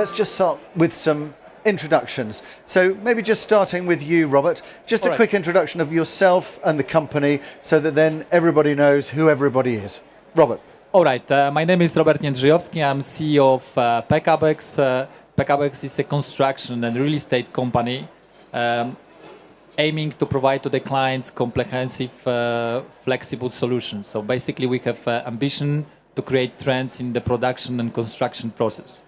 let's just start with some introductions. So maybe just starting with you, Robert, just a quick introduction of yourself and the company so that then everybody knows who everybody is. Robert. All right, my name is Robert Jędrzejowski. I'm CEO of PKBX. PKBX is a construction and real estate company aiming to provide to the clients comprehensive, flexible solutions. So basically we have ambition to create trends in the production and construction process.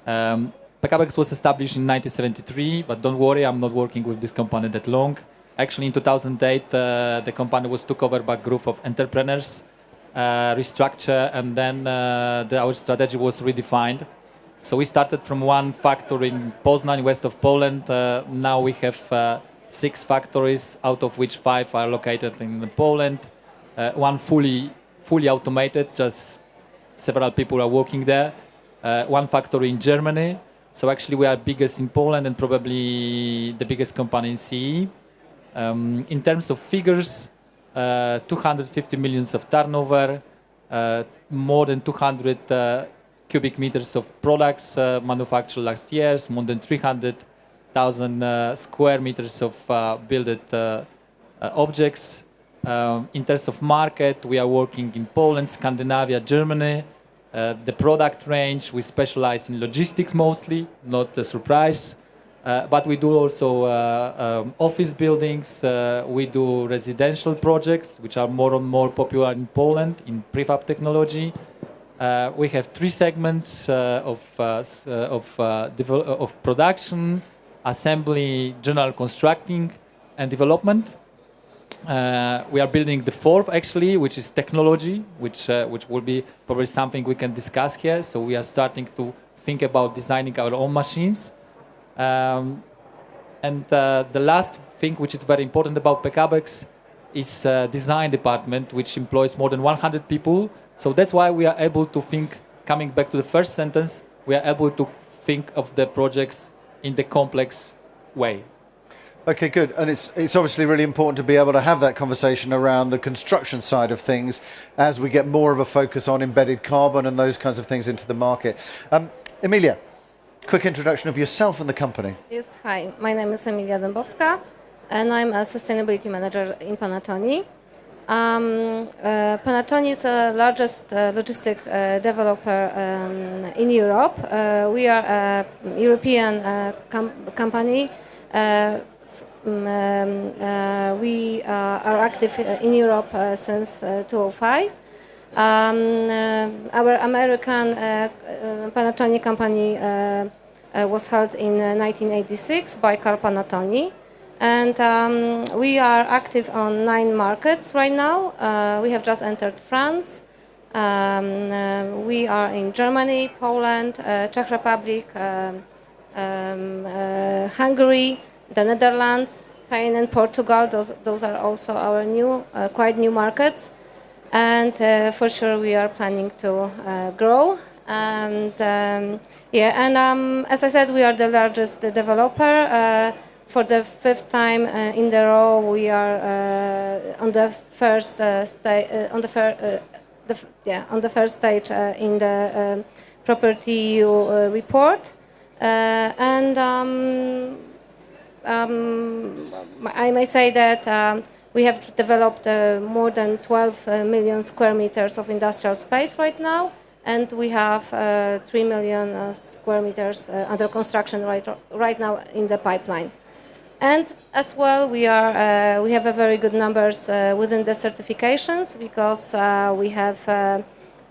PKBX was established in 1973, but don't worry, I'm not working with this company that long. Actually, in 2008, the company was took over by a group of entrepreneurs, restructure, and then our strategy was redefined. So we started from one factory in Poznań, west of Poland. Now we have 6 factories, out of which 5 are located in Poland. One fully automated, just several people are working there. One factory in Germany. So actually we are biggest in Poland and probably the biggest company in CE. In terms of figures, 250 millions of turnover, more than 200 cubic meters of products manufactured last year, more than 300,000 square meters of built objects. In terms of market, we are working in Poland, Scandinavia, Germany. The product range, we specialize in logistics mostly, not a surprise. But we do also office buildings, we do residential projects, which are more and more popular in Poland in prefab technology. We have 3 segments of production, assembly, general constructing, and development. We are building the 4th actually, which is technology, which will be probably something we can discuss here. So we are starting to think about designing our own machines. And the last thing, which is very important about PKBX, is design department, which employs more than 100 people. So that's why we are able to think, coming back to the first sentence, we are able to think of the projects in the complex way. Okay, good. And it's obviously really important to be able to have that conversation around the construction side of things as we get more of a focus on embedded carbon and those kinds of things into the market. Emilia, quick introduction of yourself and the company. Yes, hi. My name is Emilia Demboska, and I'm a sustainability manager in Panattoni. Panattoni is the largest logistic developer in Europe. We are a European company. We are active in Europe since 2005. Our American Panattoni company was held in 1986 by Carl Panattoni, and we are active on 9 markets right now. We have just entered France. We are in Germany, Poland, Czech Republic, Hungary, the Netherlands, Spain, and Portugal. Those are also our new, quite new markets, and for sure we are planning to grow. And as I said, we are the largest developer. For the 5th time in the row, we are on the first stage in the Property EU report. I may say that we have developed more than 12 million square meters of industrial space right now, and we have 3 million square meters under construction right now in the pipeline. And as well, we have a very good numbers within the certifications, because we have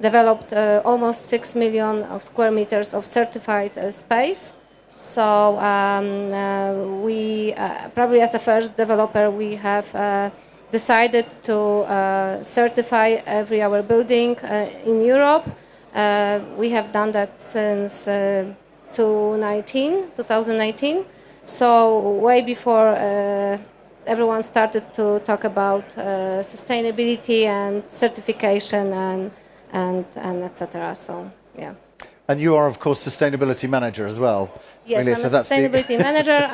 developed almost 6 million of square meters of certified space. So we probably, as a first developer, we have decided to certify every our building in Europe. We have done that since 2019. So way before everyone started to talk about sustainability and certification and etc. So yeah. And you are, of course, sustainability manager as well. Yes, Emilia, I'm a sustainability manager.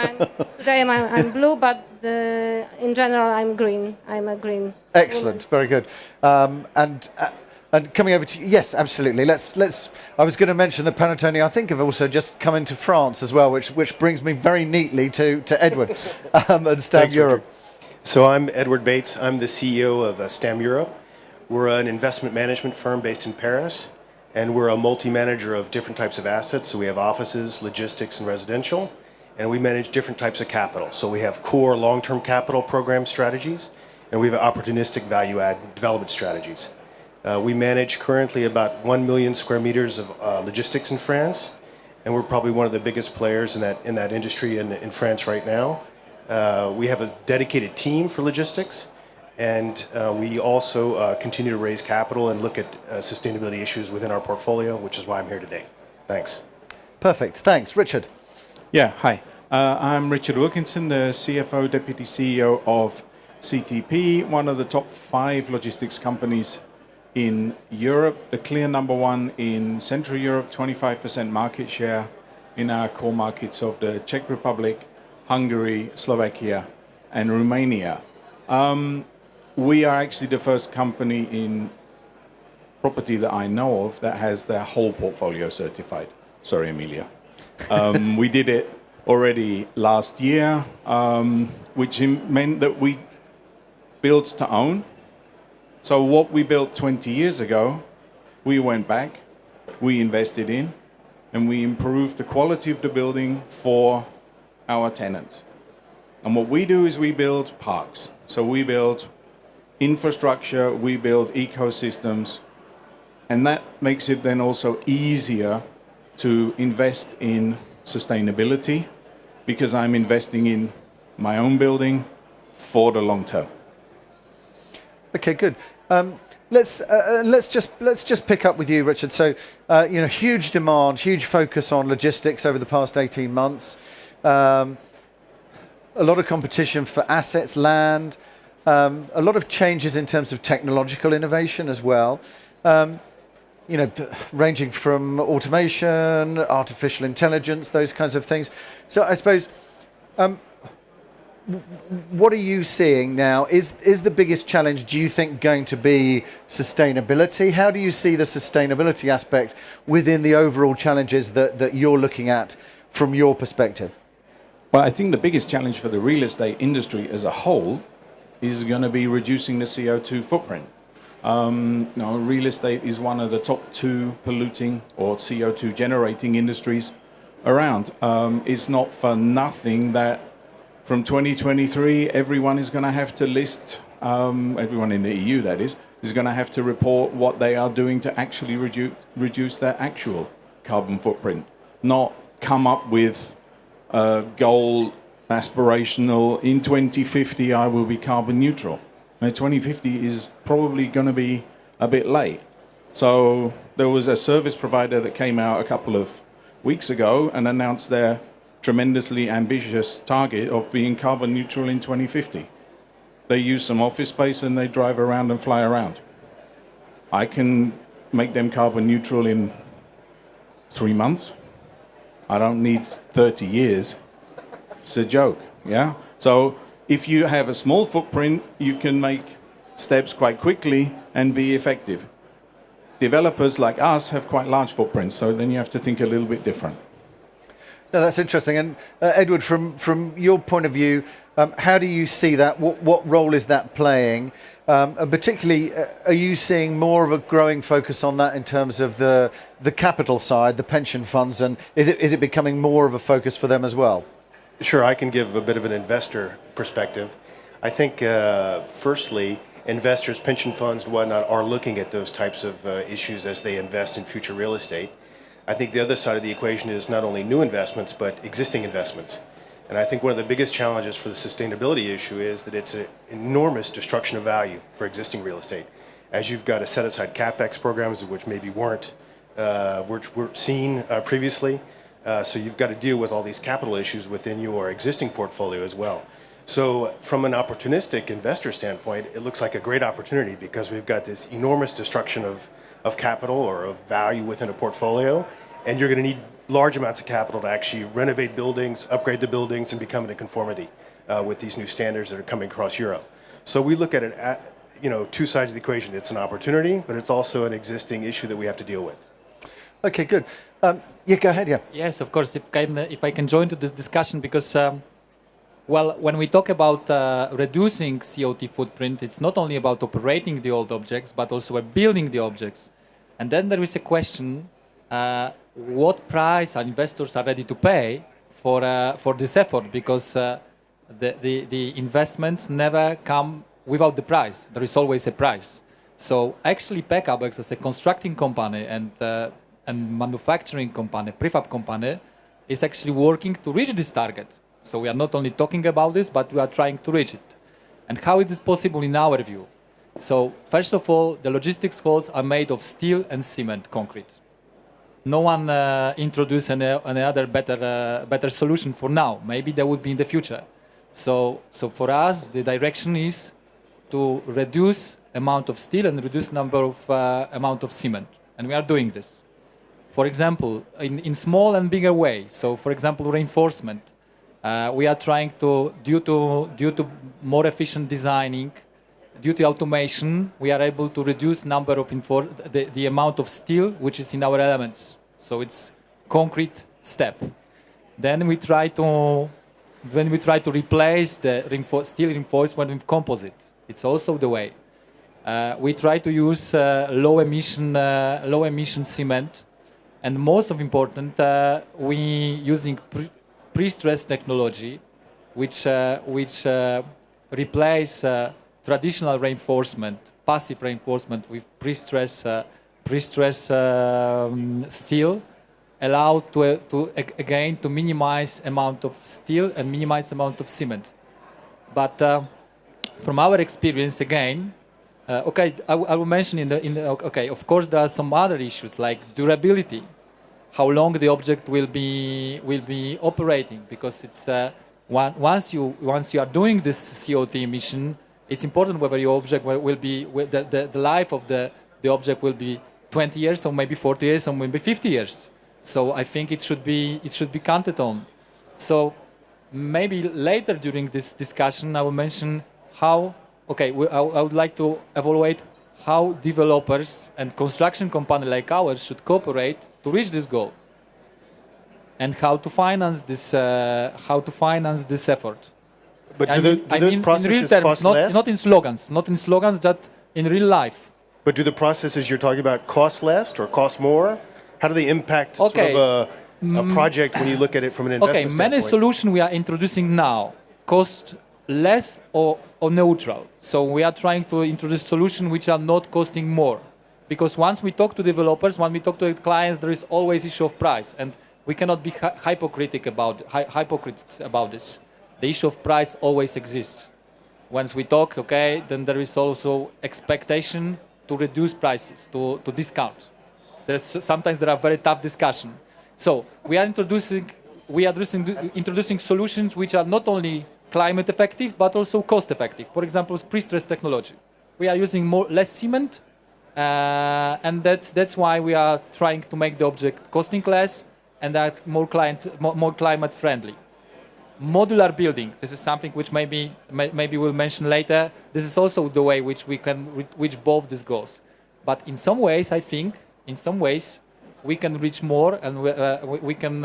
Today I'm blue, but in general I'm green. I'm a green. Excellent, very good. And And coming over to you, yes, absolutely. Let's. I was going to mention that Panettone, I think, have also just come into France as well, which brings me very neatly to Edward and STAM Thanks, Europe. Richard. So I'm Edward Bates. I'm the CEO of STAM Europe. We're an investment management firm based in Paris, and we're a multi-manager of different types of assets. So we have offices, logistics, and residential, and we manage different types of capital. So we have core long-term capital program strategies, and we have opportunistic value-add development strategies. We manage currently about 1 million square meters of logistics in France, and we're probably one of the biggest players in that industry in France right now. We have a dedicated team for logistics, and we also continue to raise capital and look at sustainability issues within our portfolio, which is why I'm here today. Thanks. Perfect. Thanks, Richard. Yeah, hi. I'm Richard Wilkinson, the CFO, Deputy CEO of CTP, one of the top 5 logistics companies in Europe, the clear number 1 in Central Europe, 25% market share in our core markets of the Czech Republic, Hungary, Slovakia, and Romania. We are actually the first company in property that I know of that has their whole portfolio certified. Sorry, Emilia. We did it already last year, which meant that we built to own. So what we built 20 years ago, we went back, we invested in, and we improved the quality of the building for our tenants. And what we do is we build parks. So we build infrastructure, we build ecosystems, and that makes it then also easier to invest in sustainability because I'm investing in my own building for the long term. Okay, good. Let's just pick up with you, Richard. So, huge demand, huge focus on logistics over the past 18 months. A lot of competition for assets, land, a lot of changes in terms of technological innovation as well. Ranging from automation, artificial intelligence, those kinds of things. So I suppose, what are you seeing now? Is the biggest challenge, do you think, going to be sustainability? How do you see the sustainability aspect within the overall challenges that you're looking at from your perspective? Well, I think the biggest challenge for the real estate industry as a whole is going to be reducing the CO2 footprint. Real estate is one of the top 2 polluting or CO2 generating industries around. It's not for nothing that from 2023, everyone is going to have to list, everyone in the EU that is going to have to report what they are doing to actually reduce their actual carbon footprint, not come up with a goal aspirational, in 2050 I will be carbon neutral. Now, 2050 is probably going to be a bit late. So there was a service provider that came out a couple of weeks ago and announced their tremendously ambitious target of being carbon neutral in 2050. They use some office space and they drive around and fly around. I can make them carbon neutral in 3 months. I don't need 30 years. It's a joke, yeah? So if you have a small footprint, you can make steps quite quickly and be effective. Developers like us have quite large footprints, so then you have to think a little bit different. No, that's interesting. And Edward, from your point of view, how do you see that? What role is that playing? And particularly, are you seeing more of a growing focus on that in terms of the capital side, the pension funds, and is it becoming more of a focus for them as well? Sure, I can give a bit of an investor perspective. I think, firstly, investors, pension funds, and whatnot are looking at those types of issues as they invest in future real estate. I think the other side of the equation is not only new investments, but existing investments. And I think one of the biggest challenges for the sustainability issue is that it's an enormous destruction of value for existing real estate. As you've got to set aside CapEx programs, which maybe weren't seen previously. So you've got to deal with all these capital issues within your existing portfolio as well. So from an opportunistic investor standpoint, it looks like a great opportunity because we've got this enormous destruction of capital or of value within a portfolio, and you're going to need large amounts of capital to actually renovate buildings, upgrade the buildings, and become in conformity with these new standards that are coming across Europe. So we look at it two sides of the equation. It's an opportunity, but it's also an existing issue that we have to deal with. Okay, good. Yeah, go ahead. Yeah. Yes, of course. If I can join to this discussion, because when we talk about reducing CO2 footprint, it's not only about operating the old objects, but also building the objects. And then there is a question: what price our investors are ready to pay for this effort? Because the investments never come without the price. There is always a price. So actually, Pekabex as a constructing company and manufacturing company, prefab company, is actually working to reach this target. So we are not only talking about this, but we are trying to reach it. And how is it possible in our view? So first of all, the logistics halls are made of steel and cement concrete. No one introduced any other better solution for now. Maybe there would be in the future. So for us, the direction is to reduce amount of steel and reduce amount of cement, and we are doing this. For example, in small and bigger ways. So, for example, reinforcement. We are trying to, due to more efficient designing, due to automation, we are able to reduce the amount of steel which is in our elements. So it's concrete step. Then we try to replace the steel reinforcement with composite. It's also the way. We try to use low emission cement, and most of important, we using pre-stressed technology, which replace traditional reinforcement, passive reinforcement with pre-stress steel, allow to minimize amount of steel and minimize amount of cement. But from our experience, again, I will mention of course there are some other issues like durability, how long the object will be operating, because it's once you are doing this CO2 emission, it's important whether your object the life of the object will be 20 years or maybe 40 years or maybe 50 years. So I think it should be counted on. So maybe later during this discussion I will mention how. I would like to evaluate how developers and construction companies like ours should cooperate to reach this goal, and how to finance this effort. But do those processes cost less? Not in slogans, that in real life. But do the processes you're talking about cost less or cost more? How do they impact sort of a project when you look at it from an investment standpoint? Many solutions we are introducing now cost less or neutral. So we are trying to introduce solutions which are not costing more. Because once we talk to developers, when we talk to clients, there is always issue of price. And we cannot be hypocrites about this. The issue of price always exists. Once we talk, then there is also expectation to reduce prices, to discount. Sometimes there are very tough discussions. So we are introducing solutions which are not only climate effective but also cost effective. For example, pre-stress technology. We are using less cement, and that's why we are trying to make the object costing less and that more climate friendly. Modular building. This is something which maybe we'll mention later. This is also the way which we can reach both these goals. But in some ways, I think, we can reach more, and we can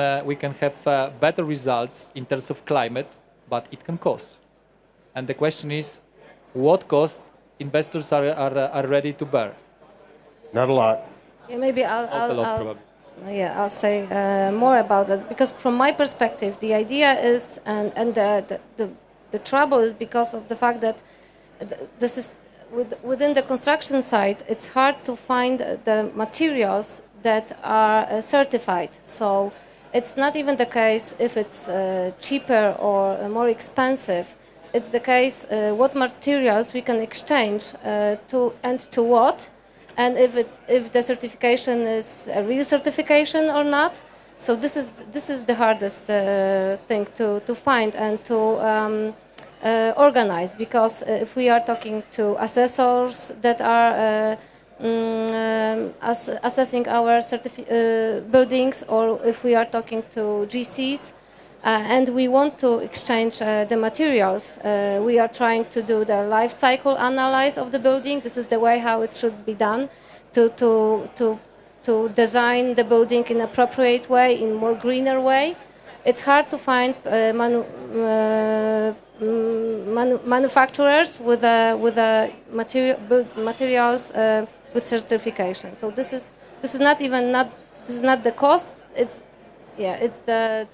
have better results in terms of climate. But it can cost. And the question is, what cost investors are ready to bear? Not a lot. Yeah, maybe I'll say more about that, because from my perspective, the idea is, and the trouble is because of the fact that this is within the construction site, it's hard to find the materials that are certified. So it's not even the case if it's cheaper or more expensive. It's the case what materials we can exchange to what, and if the certification is a real certification or not. So this is the hardest thing to find and to organize, because if we are talking to assessors that are assessing our buildings, or if we are talking to GCs, and we want to exchange the materials. We are trying to do the life cycle analysis of the building. This is the way how it should be done to design the building in appropriate way, in more greener way. It's hard to find manufacturers with materials with certification. So this is not the cost. It's the.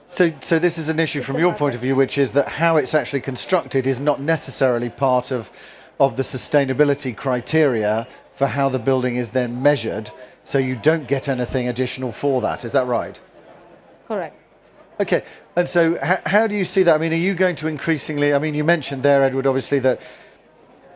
So this is an issue from your point of view, which is that how it's actually constructed is not necessarily part of the sustainability criteria for how the building is then measured. So you don't get anything additional for that. Is that right? Correct. Okay, and so how do you see that? I mean, are you going to increasingly, I mean, you mentioned there, Edward, obviously that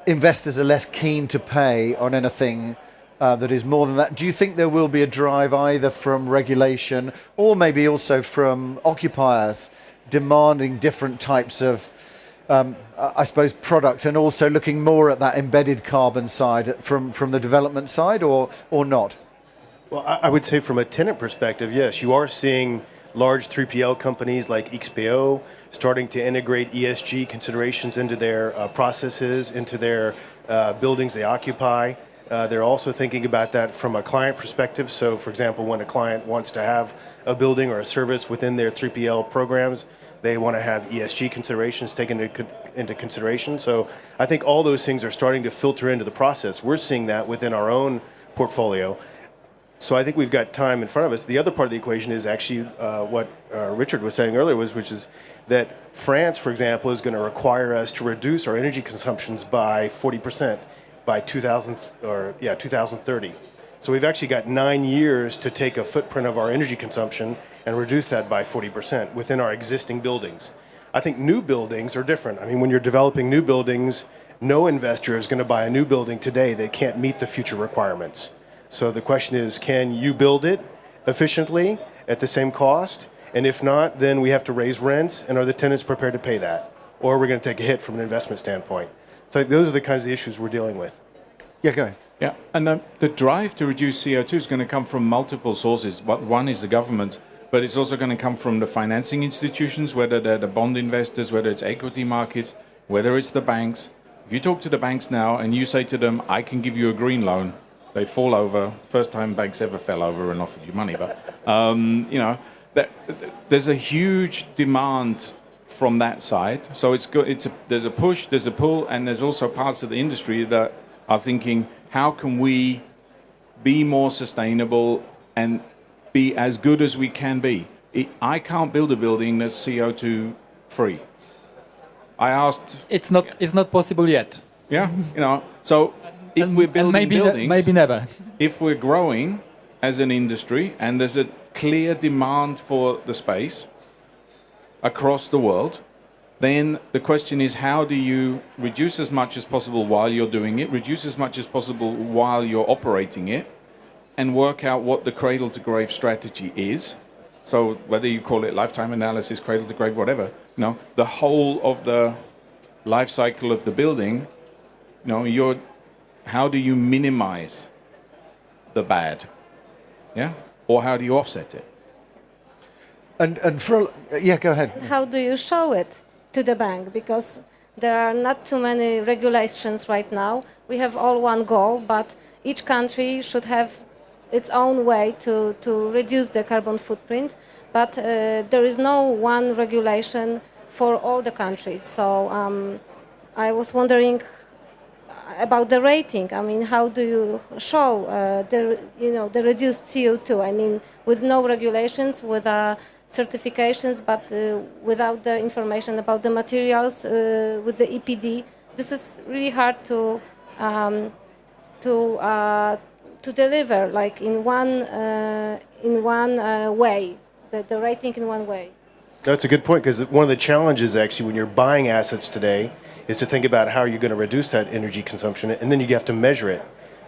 investors are less keen to pay on anything that is more than that. Do you think there will be a drive either from regulation or maybe also from occupiers demanding different types of, I suppose, product, and also looking more at that embedded carbon side from the development side, or not? Well, I would say from a tenant perspective, yes, you are seeing large 3PL companies like EXPO starting to integrate ESG considerations into their processes, into their buildings they occupy. They're also thinking about that from a client perspective. So, for example, when a client wants to have a building or a service within their 3PL programs, they want to have ESG considerations taken into consideration. So I think all those things are starting to filter into the process. We're seeing that within our own portfolio. So I think we've got time in front of us. The other part of the equation is actually what Richard was saying earlier, which is that France, for example, is going to require us to reduce our energy consumptions by 40% by 2030. So we've actually got 9 years to take a footprint of our energy consumption and reduce that by 40% within our existing buildings. I think new buildings are different. I mean, when you're developing new buildings, no investor is going to buy a new building today that can't meet the future requirements. So the question is, can you build it efficiently at the same cost? And if not, then we have to raise rents, and are the tenants prepared to pay that? Or are we going to take a hit from an investment standpoint? So those are the kinds of issues we're dealing with. Yeah, go ahead. Yeah, and the drive to reduce CO2 is going to come from multiple sources. One is the government, but it's also going to come from the financing institutions, whether they're the bond investors, whether it's equity markets, whether it's the banks. If you talk to the banks now and you say to them, I can give you a green loan, they fall over. First time banks ever fell over and offered you money. But, there's a huge demand from that side. So there's a push, there's a pull, and there's also parts of the industry that are thinking, how can we be more sustainable and be as good as we can be? I can't build a building that's CO2 free. I asked... It's not possible yet. Yeah, so... If we're building buildings, maybe never. If we're growing as an industry and there's a clear demand for the space across the world, then the question is, how do you reduce as much as possible while you're doing it, reduce as much as possible while you're operating it, and work out what the cradle-to-grave strategy is. So whether you call it lifetime analysis, cradle-to-grave, whatever, the whole of the life cycle of the building, how do you minimize the bad? Yeah? Or how do you offset it? Go ahead. How do you show it to the bank? Because there are not too many regulations right now. We have all one goal, but each country should have its own way to reduce the carbon footprint. But there is no one regulation for all the countries. So I was wondering about the rating. I mean, how do you show the reduced CO2? I mean, with no regulations, with certifications, but without the information about the materials, with the EPD, this is really hard to deliver, like in one way, the rating in one way. That's a good point, because one of the challenges actually when you're buying assets today is to think about how you're going to reduce that energy consumption, and then you have to measure it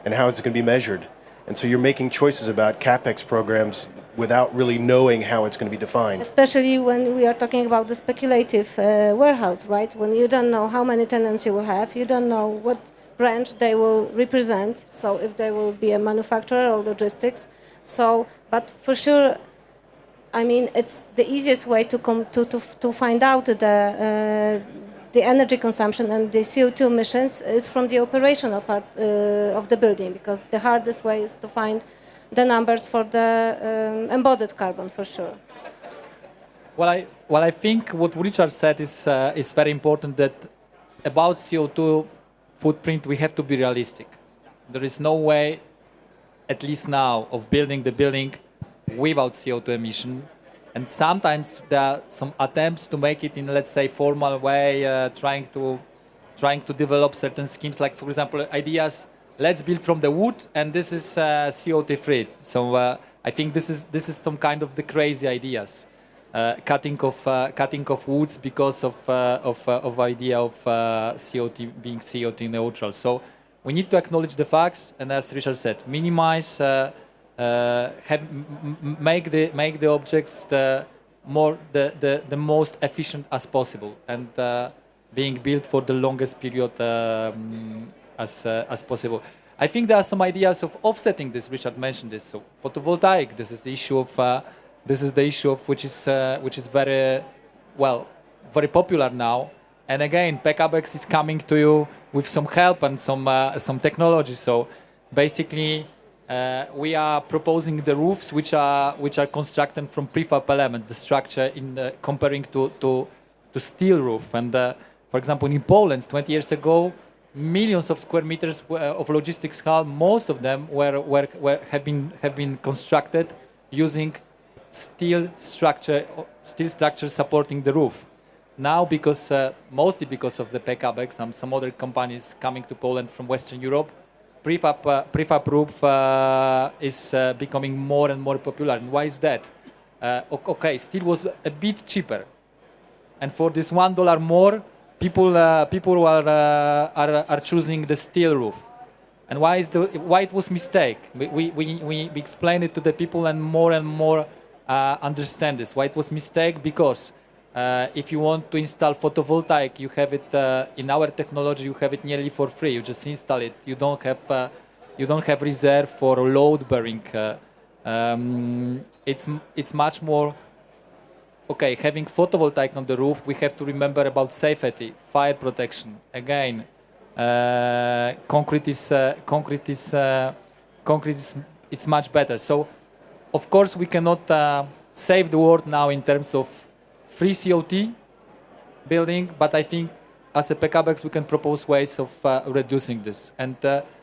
and how it's going to be measured. And so you're making choices about CapEx programs without really knowing how it's going to be defined. Especially when we are talking about the speculative warehouse, right? When you don't know how many tenants you will have, you don't know what branch they will represent, so if they will be a manufacturer or logistics. So, but for sure, I mean, it's the easiest way to find out the energy consumption and the CO2 emissions is from the operational part of the building, because the hardest way is to find the numbers for the embodied carbon, for sure. Well, I think what Richard said is very important, that about CO2 footprint we have to be realistic. There is no way, at least now, of building the building without CO2 emission. And sometimes there are some attempts to make it in, let's say, formal way, trying to develop certain schemes, like, for example, ideas, let's build from the wood and this is CO2 free. So I think this is some kind of the crazy ideas. Cutting of woods because of idea of CO2 being CO2 neutral. So we need to acknowledge the facts, and as Richard said, minimize, make the objects the most efficient as possible, and being built for the longest period as possible. I think there are some ideas of offsetting this. Richard mentioned this. So photovoltaic. This is the issue of which is very popular now. And again, PKBX is coming to you with some help and some technology. So basically, we are proposing the roofs which are constructed from prefab elements. The structure in comparing to steel roof. And for example, in Poland, 20 years ago, millions of square meters of logistics hall. Most of them have been constructed using steel structure supporting the roof. Now, mostly because of the PKBX and some other companies coming to Poland from Western Europe, prefab roof is becoming more and more popular. And why is that? Okay, steel was a bit cheaper, and for this $1 more, people are choosing the steel roof. And why it was mistake? We explained it to the people, and more understand this. Why it was mistake? Because if you want to install photovoltaic, you have it in our technology. You have it nearly for free. You just install it. You don't have reserve for load bearing. It's much more. Okay, having photovoltaic on the roof, we have to remember about safety, fire protection. Again, concrete is it's much better. So, of course, we cannot save the world now in terms of free CO2 building, but I think as a PKBX we can propose ways of reducing this. And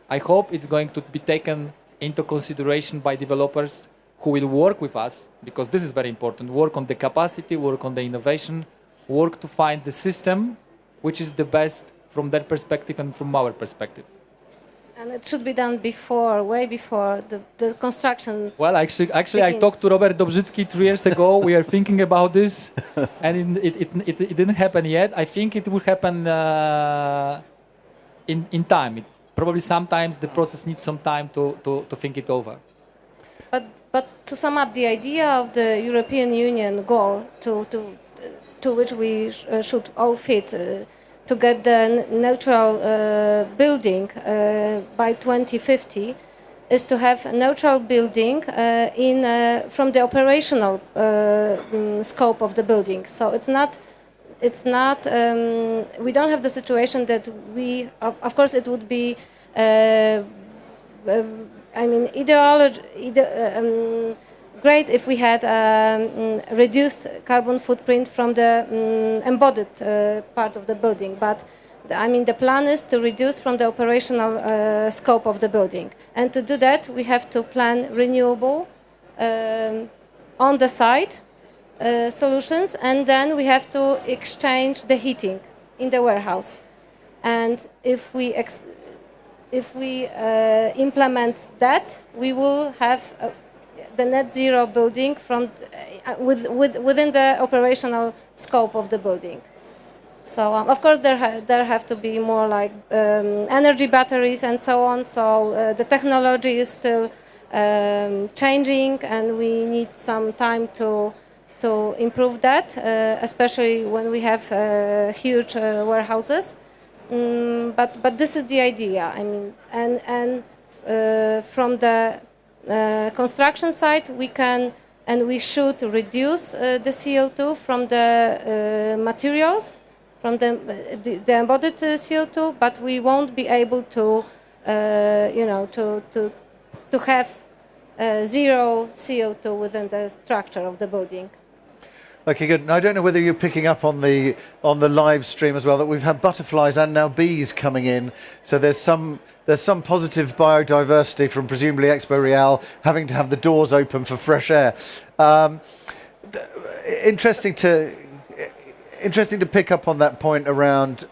I hope it's going to be taken into consideration by developers who will work with us, because this is very important, work on the capacity, work on the innovation, work to find the system which is the best from their perspective and from our perspective. And it should be done way before the construction. Well, actually, I talked to Robert Dobrzycki 3 years ago. We are thinking about this, and it didn't happen yet. I think it will happen in time. Probably sometimes the process needs some time to think it over. But to sum up, the idea of the European Union goal to which we should all fit to get the neutral building by 2050 is to have a neutral building from the operational scope of the building. So it's not. We don't have the situation that we. Of course, it would be. Great if we had reduced carbon footprint from the embodied part of the building, but the plan is to reduce from the operational scope of the building. And to do that, we have to plan renewable on the site solutions, and then we have to exchange the heating in the warehouse. And if we implement that, we will have the net zero building from within the operational scope of the building. So of course there have to be more like energy batteries and so on. So the technology is still changing, and we need some time to improve that, especially when we have huge warehouses. But this is the idea. From the construction side, we can and we should reduce the CO2 from the materials, from the embodied CO2, but we won't be able to, to have zero CO2 within the structure of the building. Okay, good. And I don't know whether you're picking up on the live stream as well that we've had butterflies and now bees coming in. So there's some positive biodiversity from presumably Expo Real having to have the doors open for fresh air. Interesting to pick up on that point around.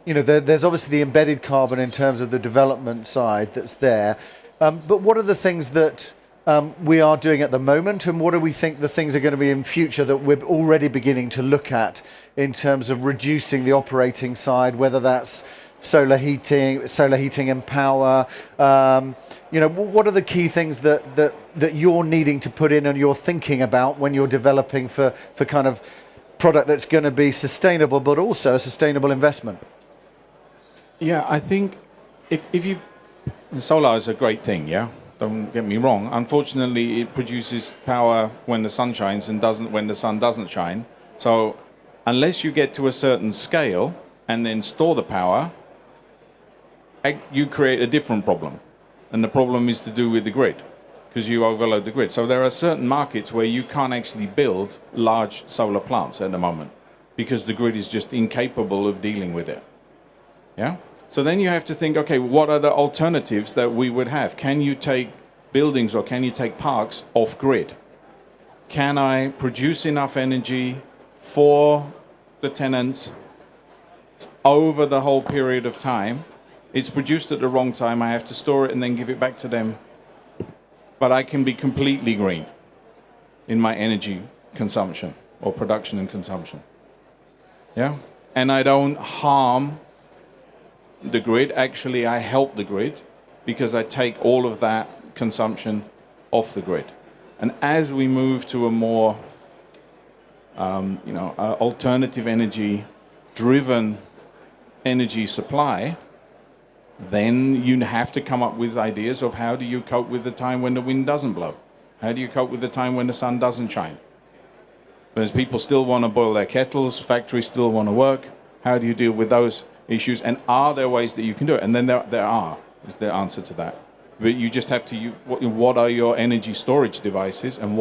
There's obviously the embedded carbon in terms of the development side that's there. But what are the things that we are doing at the moment, and what do we think the things are going to be in future that we're already beginning to look at in terms of reducing the operating side, whether that's solar heating and power? What are the key things that you're needing to put in and you're thinking about when you're developing for kind of product that's going to be sustainable, but also a sustainable investment? Yeah, I think if you solar is a great thing, yeah. Don't get me wrong. Unfortunately, it produces power when the sun shines and doesn't when the sun doesn't shine. So, unless you get to a certain scale and then store the power, you create a different problem, and the problem is to do with the grid, because you overload the grid. So there are certain markets where you can't actually build large solar plants at the moment because the grid is just incapable of dealing with it. Yeah. So then you have to think, okay, what are the alternatives that we would have? Can you take buildings or can you take parks off grid? Can I produce enough energy for the tenants over the whole period of time? It's produced at the wrong time. I have to store it and then give it back to them. But I can be completely green in my energy consumption or production and consumption. Yeah? And I don't harm the grid. Actually, I help the grid because I take all of that consumption off the grid. And as we move to a more alternative energy driven energy supply, then you have to come up with ideas of how do you cope with the time when the wind doesn't blow? How do you cope with the time when the sun doesn't shine? Because people still want to boil their kettles, factories still want to work. How do you deal with those issues, and are there ways that you can do it? And then there are, is the answer to that. But you just have to, what are your energy storage devices, and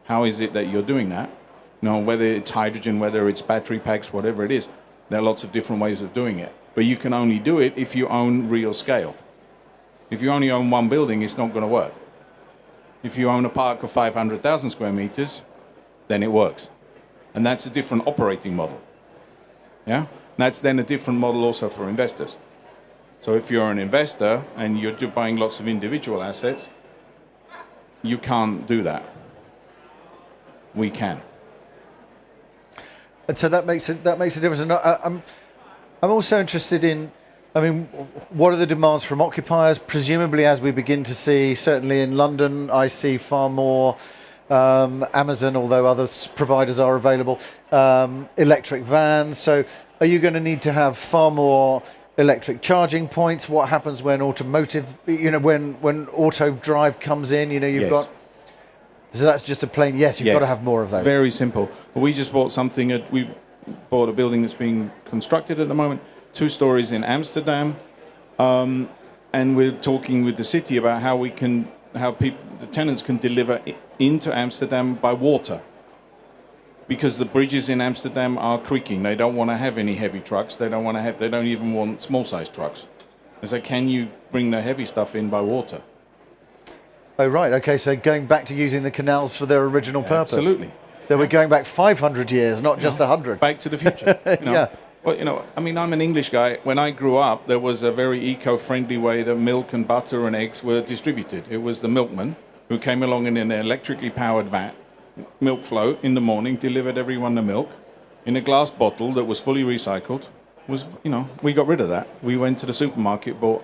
how is it that you're doing that? Whether it's hydrogen, whether it's battery packs, whatever it is, there are lots of different ways of doing it. But you can only do it if you own real scale. If you only own one building, it's not going to work. If you own a park of 500,000 square meters, then it works. And that's a different operating model. Yeah? That's then a different model also for investors. So if you're an investor and you're buying lots of individual assets, you can't do that. We can. And so that makes a difference. And I'm also interested in, what are the demands from occupiers? Presumably, as we begin to see, certainly in London, I see far more Amazon, although other providers are available, electric vans. So are you going to need to have far more electric charging points? What happens when automotive, when auto drive comes in, you've yes. got... So that's just a plain yes, you've got to have more of those. Very simple. We just bought we bought a building that's being constructed at the moment, 2 stories in Amsterdam, and we're talking with the city about how the tenants can deliver into Amsterdam by water. Because the bridges in Amsterdam are creaking. They don't want to have any heavy trucks. They don't even want small-sized trucks. And so can you bring the heavy stuff in by water? Oh, right. Okay, so going back to using the canals for their original purpose. Absolutely. So we're going back 500 years, not just 100. Back to the future. Yeah. Well, I'm an English guy. When I grew up, there was a very eco-friendly way that milk and butter and eggs were distributed. It was the milkman who came along in an electrically powered vat, milk float in the morning, delivered everyone the milk in a glass bottle that was fully recycled. We got rid of that. We went to the supermarket, bought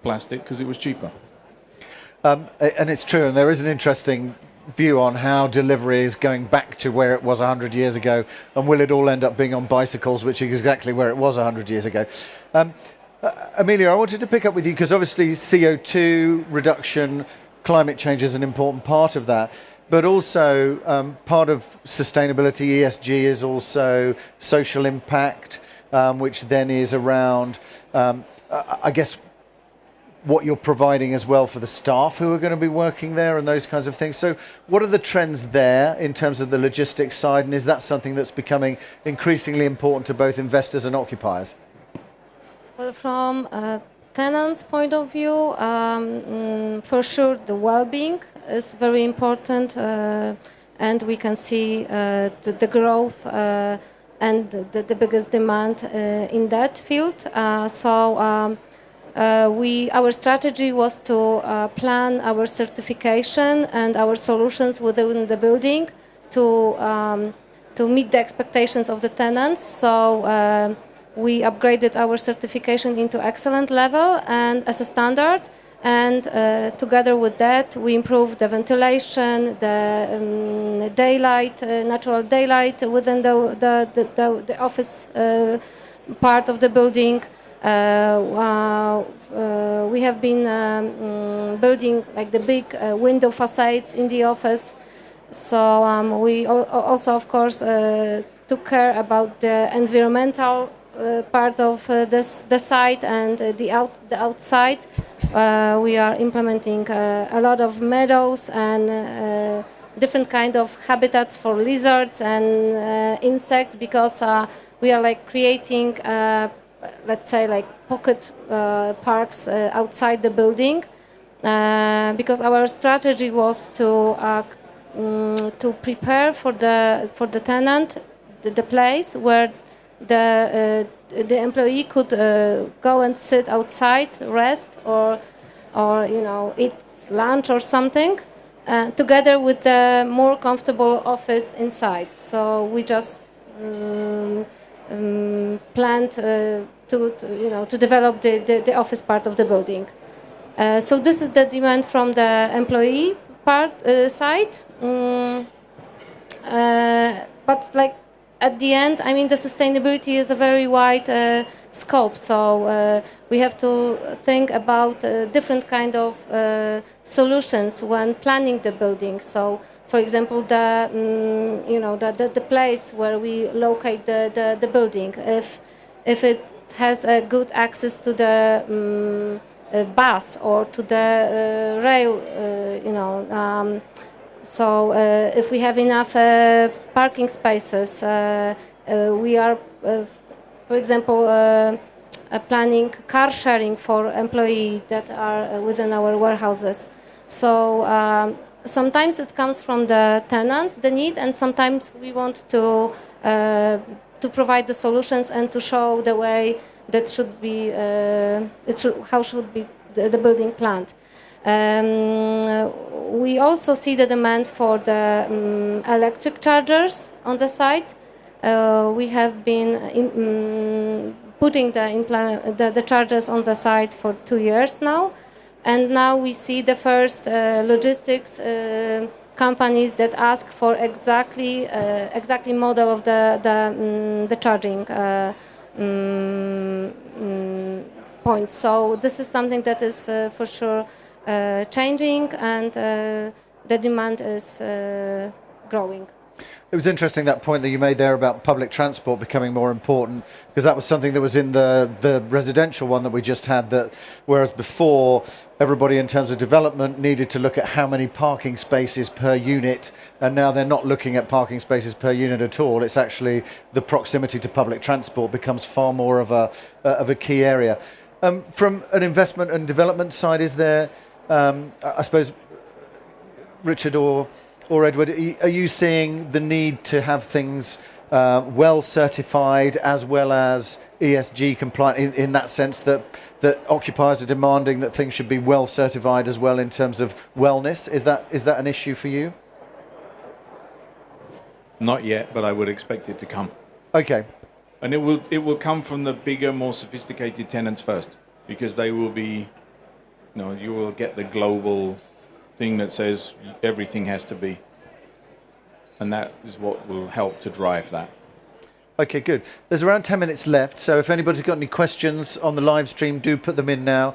plastic because it was cheaper. And it's true, and there is an interesting view on how delivery is going back to where it was 100 years ago, and will it all end up being on bicycles, which is exactly where it was 100 years ago. Emilia, I wanted to pick up with you because obviously CO2 reduction, climate change is an important part of that. But also part of sustainability, ESG, is also social impact, which then is around, I guess, what you're providing as well for the staff who are going to be working there and those kinds of things. So what are the trends there in terms of the logistics side, and is that something that's becoming increasingly important to both investors and occupiers? Well, from tenants' point of view, for sure the well-being is very important, and we can see the growth and the biggest demand in that field. Our strategy was to plan our certification and our solutions within the building to meet the expectations of the tenants. So we upgraded our certification into excellent level and as a standard. And together with that, we improved the ventilation, the daylight, natural daylight within the office part of the building. We have been building like the big window facades in the office. So we also, of course, took care about the environmental part of the site and the outside. We are implementing a lot of meadows and different kind of habitats for lizards and insects, because we are like creating let's say like pocket parks outside the building, because our strategy was to prepare for the tenant the place where the employee could go and sit outside, rest, or eat lunch or something, together with the more comfortable office inside. So we just planned to develop the office part of the building. So this is the demand from the employee part side. But like at the end, I mean, the sustainability is a very wide scope. So we have to think about different kind of solutions when planning the building. So, for example, the place where we locate the building, if it has a good access to the bus or to the rail, so if we have enough parking spaces, we are, for example, planning car sharing for employees that are within our warehouses. So sometimes it comes from the tenant, the need, and sometimes we want to provide the solutions and to show the way that should be, how should be the building planned. We also see the demand for the electric chargers on the site. We have been putting the chargers on the site for 2 years now, and now we see the first logistics companies that ask for exactly model of the charging points. So this is something that is for sure changing, and the demand is growing. It was interesting, that point that you made there about public transport becoming more important, because that was something that was in the residential one that we just had, that whereas before everybody in terms of development needed to look at how many parking spaces per unit, and now they're not looking at parking spaces per unit at all. It's actually the proximity to public transport becomes far more of a key area. From an investment and development side, is there, I suppose, Richard or Edward, are you seeing the need to have things well certified as well as ESG compliant, in that sense that occupiers are demanding that things should be well certified as well in terms of wellness? Is that an issue for you? Not yet, but I would expect it to come. Okay. And it will come from the bigger, more sophisticated tenants first, because they will be, you will get the global thing that says everything has to be, and that is what will help to drive that. Okay, good. There's around 10 minutes left, so if anybody's got any questions on the live stream, do put them in now.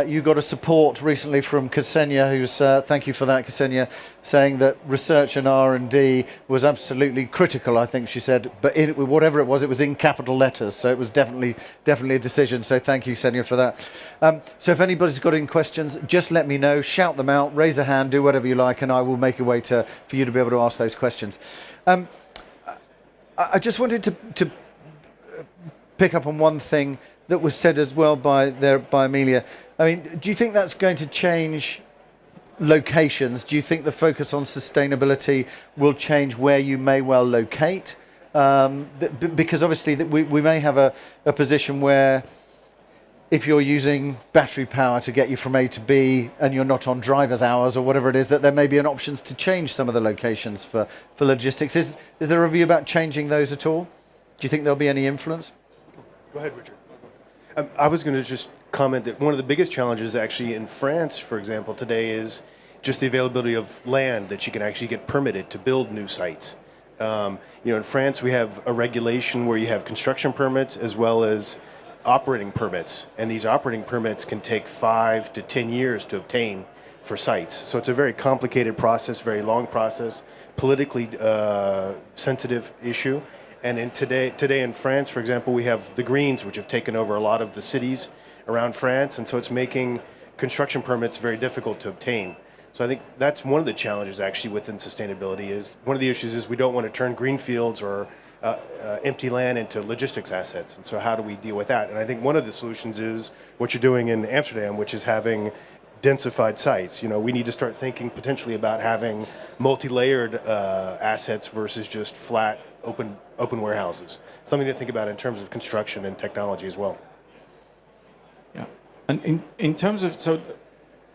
You got a support recently from Ksenia, who's, thank you for that, Ksenia, saying that research and R&D was absolutely critical, I think she said, but whatever it was in capital letters, so it was definitely a decision, so thank you, Ksenia, for that. So if anybody's got any questions, just let me know, shout them out, raise a hand, do whatever you like, and I will make a way for you to be able to ask those questions. I just wanted to pick up on one thing that was said as well by Emilia. I mean, do you think that's going to change locations? Do you think the focus on sustainability will change where you may well locate? Because obviously we may have a position where if you're using battery power to get you from A to B and you're not on driver's hours or whatever it is, that there may be an option to change some of the locations for logistics. Is there a view about changing those at all? Do you think there'll be any influence? Go ahead, Richard. I was going to just comment that one of the biggest challenges actually in France, for example, today is just the availability of land that you can actually get permitted to build new sites. In France we have a regulation where you have construction permits as well as operating permits, and these operating permits can take 5 to 10 years to obtain for sites. So it's a very complicated process, very long process, politically sensitive issue. And today in France, for example, we have the Greens, which have taken over a lot of the cities around France, and so it's making construction permits very difficult to obtain. So I think that's one of the challenges actually within sustainability. Is one of the issues is we don't want to turn greenfields or empty land into logistics assets, and so how do we deal with that? And I think one of the solutions is what you're doing in Amsterdam, which is having densified sites. We need to start thinking potentially about having multi-layered assets versus just flat open warehouses. Something to think about in terms of construction and technology as well. Yeah, and in terms of, so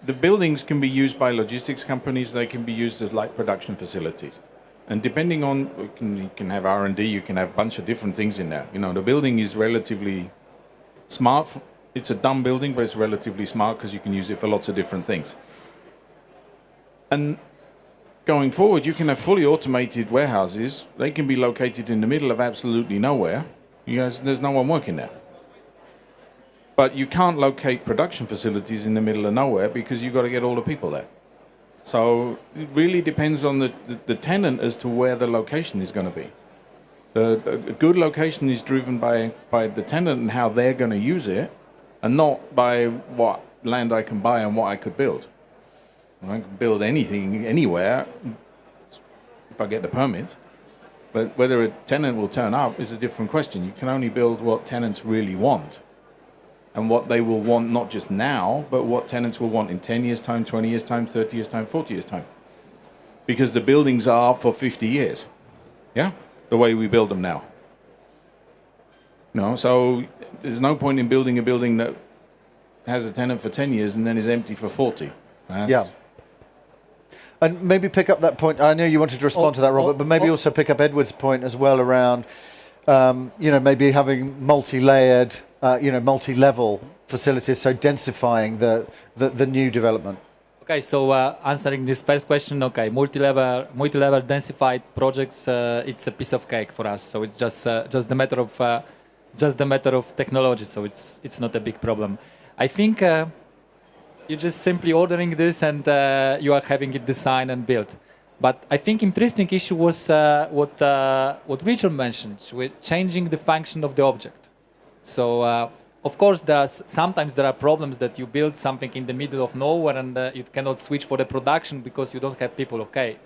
the buildings can be used by logistics companies, they can be used as light production facilities. And depending on, you can have R&D, you can have a bunch of different things in there. The building is relatively smart. It's a dumb building, but it's relatively smart because you can use it for lots of different things. And going forward, you can have fully automated warehouses. They can be located in the middle of absolutely nowhere. There's no one working there. But you can't locate production facilities in the middle of nowhere because you've got to get all the people there. So it really depends on the tenant as to where the location is going to be. A good location is driven by the tenant and how they're going to use it, and not by what land I can buy and what I could build. I can build anything, anywhere, if I get the permits. But whether a tenant will turn up is a different question. You can only build what tenants really want. And what they will want, not just now, but what tenants will want in 10 years' time, 20 years' time, 30 years' time, 40 years' time. Because the buildings are for 50 years. Yeah? The way we build them now. So there's no point in building a building that has a tenant for 10 years and then is empty for 40. Yeah. And maybe pick up that point. I know you wanted to respond to that, Robert, but maybe also pick up Edward's point as well around, maybe having multi-layered, multi-level facilities, so densifying the new development. Okay, so answering this first question, okay, multi-level densified projects, it's a piece of cake for us. So it's just the matter of technology. So it's not a big problem. I think you're just simply ordering this and you are having it designed and built. But I think interesting issue was what Richard mentioned, with changing the function of the object. So of course, sometimes there are problems that you build something in the middle of nowhere and you cannot switch for the production because you don't have people. Okay,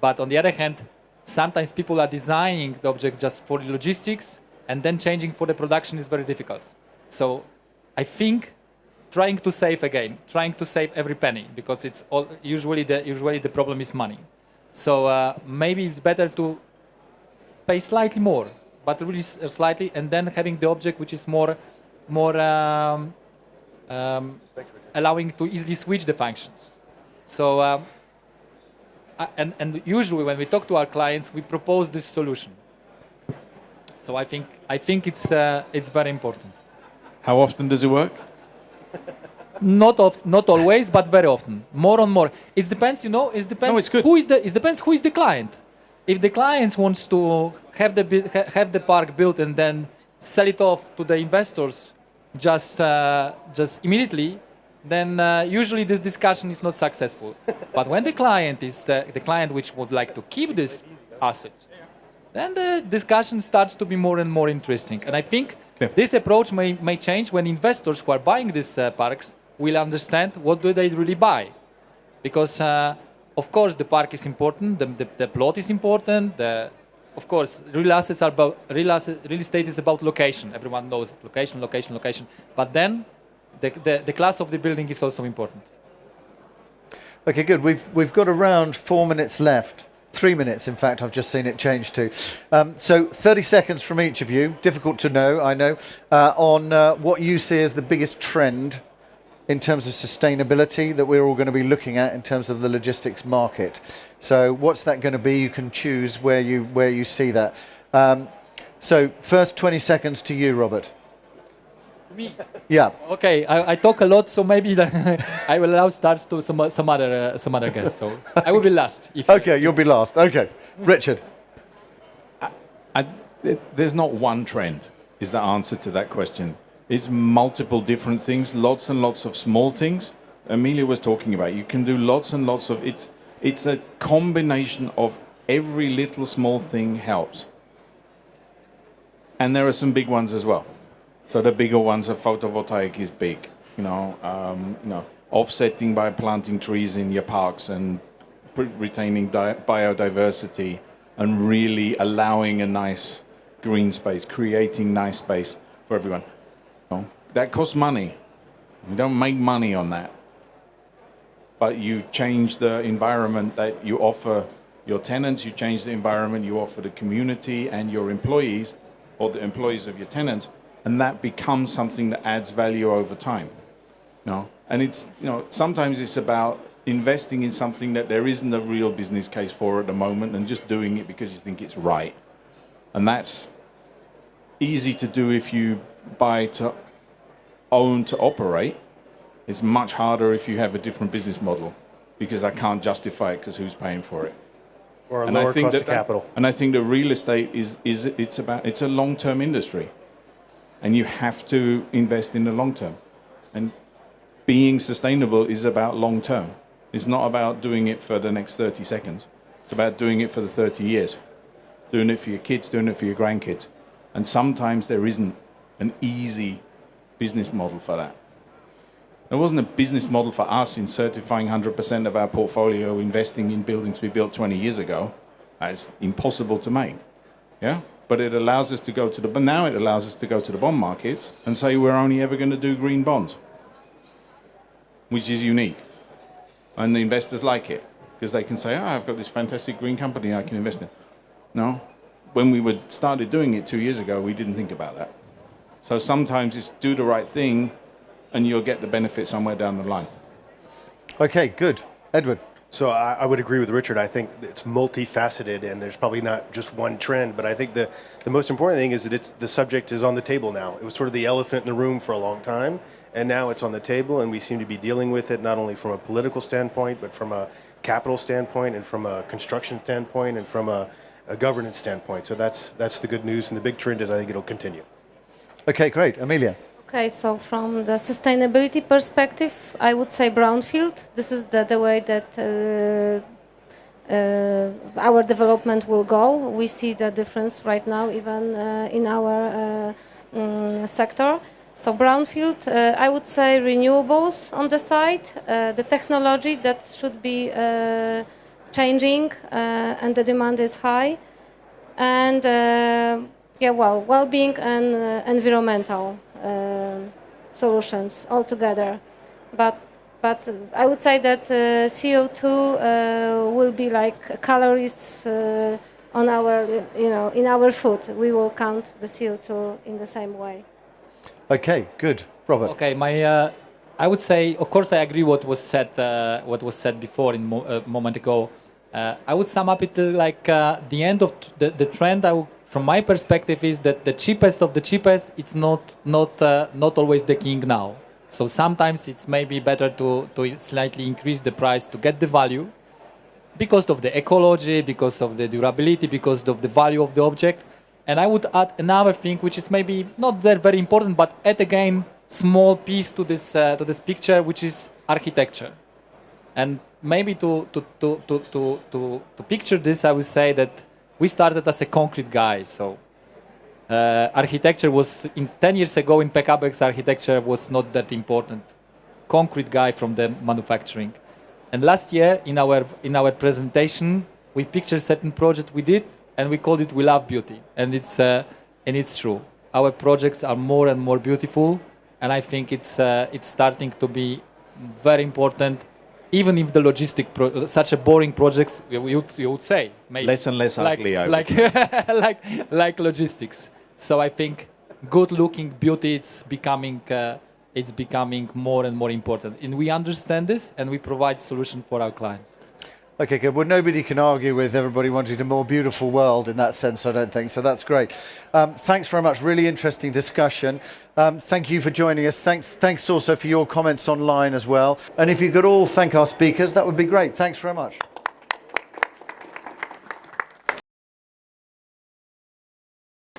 but on the other hand, sometimes people are designing the object just for the logistics, and then changing for the production is very difficult. So I think trying to save every penny, because it's usually the problem is money. So maybe it's better to pay slightly more, but really slightly, and then having the object which is more allowing to easily switch the functions. So and usually when we talk to our clients, we propose this solution. So I think it's very important. How often does it work? Not always, but very often. More and more. It depends, It depends. No, it's good. It depends who is the client. if the clients wants to have the park built and then sell it off to the investors just immediately, then usually this discussion is not successful. But when the client is the client which would like to keep this asset, then the discussion starts to be more and more interesting. And I think this approach may change when investors who are buying these parks will understand what do they really buy. Because, of course, the park is important, the plot is important, of course, real estate is about location. Everyone knows it. Location, location, location. But then the class of the building is also important. Okay, good. We've got around 4 minutes left. 3 minutes, in fact, I've just seen it change to. So 30 seconds from each of you, difficult to know, I know, on what you see as the biggest trend in terms of sustainability that we're all going to be looking at in terms of the logistics market. So what's that going to be? You can choose where you see that. So first 20 seconds to you, Robert. Me? Yeah. Okay, I talk a lot, so maybe I will allow starts to some other guests. So I will be last. Okay, you'll be last. Okay, Richard. There's not one trend is the answer to that question. It's multiple different things, lots and lots of small things. Emilia was talking about. You can do lots and lots of it. It's a combination of every little small thing helps. And there are some big ones as well. So the bigger ones are photovoltaic is big, offsetting by planting trees in your parks and retaining biodiversity and really allowing a nice green space, creating nice space for everyone. That costs money. You don't make money on that. But you change the environment that you offer your tenants, you change the environment you offer the community and your employees, or the employees of your tenants, and that becomes something that adds value over time. And it's, sometimes it's about investing in something that there isn't a real business case for at the moment and just doing it because you think it's right. And that's easy to do if you buy to own to operate. It's much harder if you have a different business model because I can't justify it because who's paying for it? Or a lower cost of capital. And I think that real estate it's a long-term industry. And you have to invest in the long term. And being sustainable is about long term. It's not about doing it for the next 30 seconds. It's about doing it for the 30 years. Doing it for your kids, doing it for your grandkids. And sometimes there isn't an easy business model for that. There wasn't a business model for us in certifying 100% of our portfolio, investing in buildings we built 20 years ago. It's impossible to make. Yeah? But it allows us to go to the bond markets and say we're only ever going to do green bonds, which is unique. And the investors like it because they can say, I've got this fantastic green company I can invest in. No, when we started doing it 2 years ago, we didn't think about that. So sometimes it's do the right thing and you'll get the benefit somewhere down the line. Okay, good. Edward. So I would agree with Richard. I think it's multifaceted, and there's probably not just one trend. But I think the most important thing is that the subject is on the table now. It was sort of the elephant in the room for a long time, and now it's on the table, and we seem to be dealing with it not only from a political standpoint, but from a capital standpoint, and from a construction standpoint, and from a governance standpoint. So that's the good news, and the big trend is I think it'll continue. Okay, great. Emilia. Okay, so from the sustainability perspective, I would say brownfield. This is the way that our development will go. We see the difference right now, even in our sector. So brownfield, I would say renewables on the side, the technology that should be changing, and the demand is high, and well-being and environmental solutions altogether, but I would say that CO2 will be like calories on our, in our food. We will count the CO2 in the same way. Okay, good, Robert. Okay, I would say, of course, I agree what was said before a moment ago. I would sum up it like the end of the trend. From my perspective, is that the cheapest of the cheapest, it's not always the king now. So sometimes it's maybe better to slightly increase the price to get the value, because of the ecology, because of the durability, because of the value of the object. And I would add another thing, which is maybe not that very important, but add again small piece to this picture, which is architecture. And maybe to picture this, I would say that we started as a concrete guy. So architecture was, 10 years ago in PKBX, architecture was not that important. Concrete guy from the manufacturing. And last year in our presentation, we pictured certain project we did, and we called it "We Love Beauty," and it's true. Our projects are more and more beautiful, and I think it's starting to be very important. Even if the such a boring projects, you would say maybe Less and less ugly, I would like say. like logistics. So I think good-looking beauty it's becoming more and more important, and we understand this, and we provide solution for our clients. Okay, good. Well, nobody can argue with everybody wanting a more beautiful world in that sense, I don't think. So that's great. Thanks very much. Really interesting discussion. Thank you for joining us. Thanks also for your comments online as well. And if you could all thank our speakers, that would be great. Thanks very much.